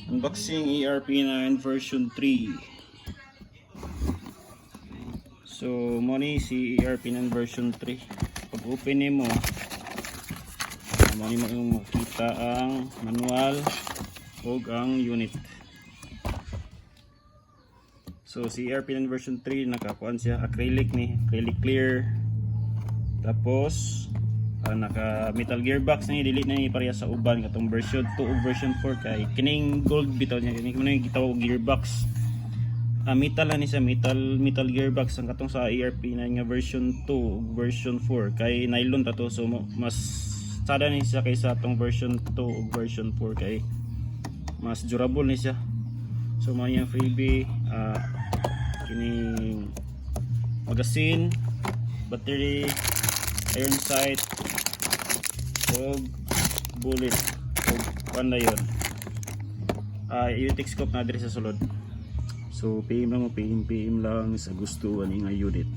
Unboxing ERP9 version 3. So mo ni si ERP9 version 3. Pag open mo yung makita ang manual o ang unit. So si ERP9 version 3 nakakuan siya acrylic clear. Tapos naka metal gearbox ni dili na ni pareha sa uban katong version 2 o version 4 kay kining gold bitaw niya kini man gitawag gearbox. Metal ni sa metal gearbox ang katong sa ERP9 nga version 2 version 4 kay nylon ta to, so mas sada ni siya kaysa atong version 2 o version 4 kay mas durable ni siya. So mo yung freebie kining magazine, battery, iron sight og bullet og panda yun. Utex scope na diri sa sulod. So PM lang mo, PM lang sa gusto ani nga unit.